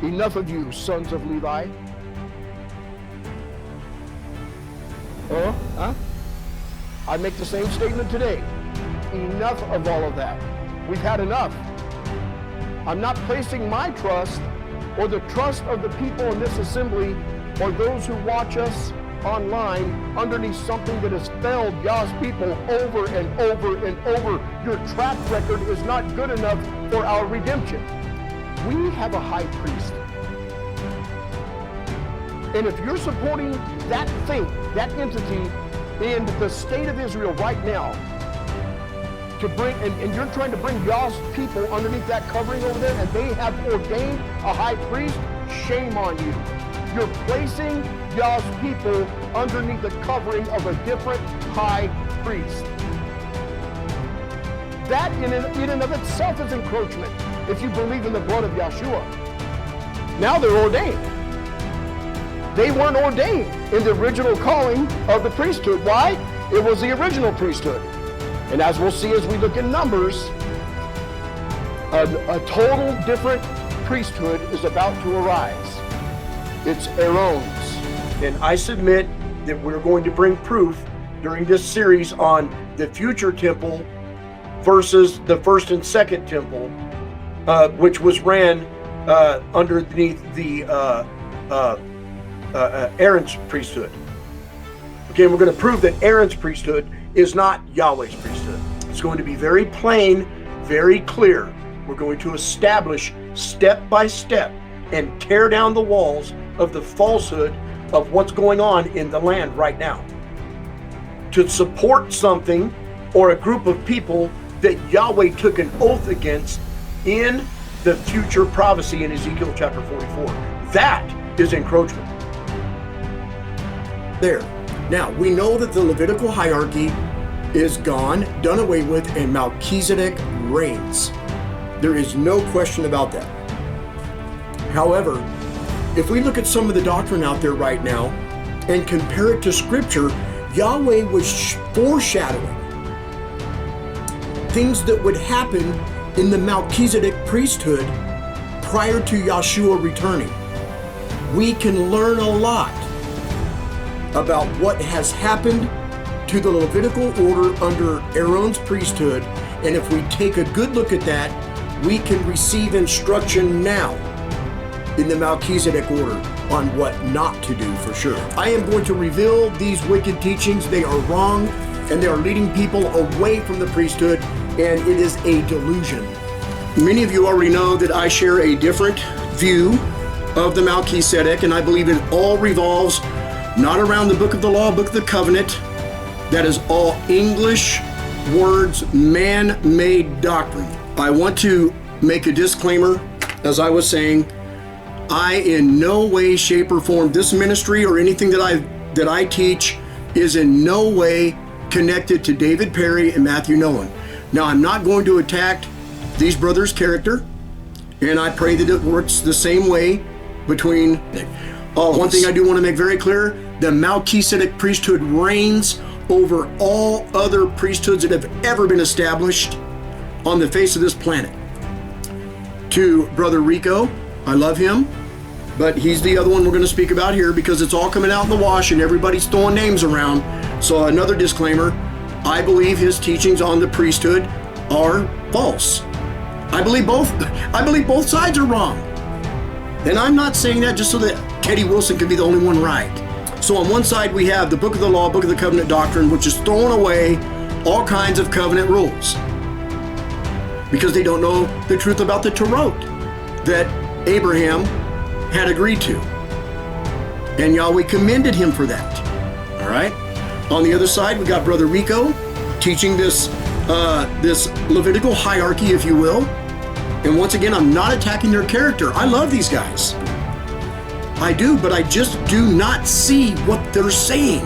Enough of you, sons of Levi. Oh, huh? I make the same statement today. Enough of all of that. We've had enough. I'm not placing my trust or the trust of the people in this assembly or those who watch us online underneath something that has failed Yah's people over and over and over. Your track record is not good enough for our redemption. We have a high priest. And if you're supporting that thing, that entity in the state of Israel right now, to bring, and you're trying to bring Yah's people underneath that covering over there, and they have ordained a high priest, shame on you. You're placing Yah's people underneath the covering of a different high priest. That in and of itself is encroachment if you believe in the blood of Yahshua. Now they're ordained. They weren't ordained in the original calling of the priesthood. Why? It was the original priesthood. And as we'll see as we look in Numbers, a total different priesthood is about to arise. It's Aaron's. And I submit that we're going to bring proof during this series on the future temple versus the first and second temple, which was ran underneath the Aaron's priesthood. Okay, we're going to prove that Aaron's priesthood is not Yahweh's priesthood. It's going to be very plain, very clear. We're going to establish step by step and tear down the walls of the falsehood of what's going on in the land right now. To support something or a group of people that Yahweh took an oath against in the future prophecy in Ezekiel chapter 44. That is encroachment. There. Now, we know that the Levitical hierarchy is gone, done away with, and Malkitzedek reigns. There is no question about that. However, if we look at some of the doctrine out there right now and compare it to Scripture, Yahweh was foreshadowing things that would happen in the Malkitzedek priesthood prior to Yahshua returning. We can learn a lot about what has happened to the Levitical order under Aaron's priesthood, and if we take a good look at that, we can receive instruction now in the Malkitzedek order on what not to do for sure. I am going to reveal these wicked teachings. They are wrong, and they are leading people away from the priesthood, and it is a delusion. Many of you already know that I share a different view of the Malkitzedek, and I believe it all revolves not around the book of the law, book of the covenant. That is all English words, man-made doctrine. I want to make a disclaimer, as I was saying, I in no way, shape, or form, this ministry or anything that I teach is in no way connected to David Perry and Matthew Nolan. Now, I'm not going to attack these brothers' character, and I pray that it works the same way between. One thing I do want to make very clear, the Melchizedek priesthood reigns over all other priesthoods that have ever been established on the face of this planet. To Brother Rico, I love him, but he's the other one we're going to speak about here because it's all coming out in the wash and everybody's throwing names around. So another disclaimer, I believe his teachings on the priesthood are false. I believe both sides are wrong. And I'm not saying that just so that Teddy Wilson can be the only one right. So on one side we have the book of the law, book of the covenant doctrine, which is throwing away all kinds of covenant rules because they don't know the truth about the Torah that Abraham had agreed to. And Yahweh commended him for that. All right. On the other side, we got Brother Rico teaching this Levitical hierarchy, if you will. And once again, I'm not attacking their character. I love these guys. I do, but I just do not see what they're saying.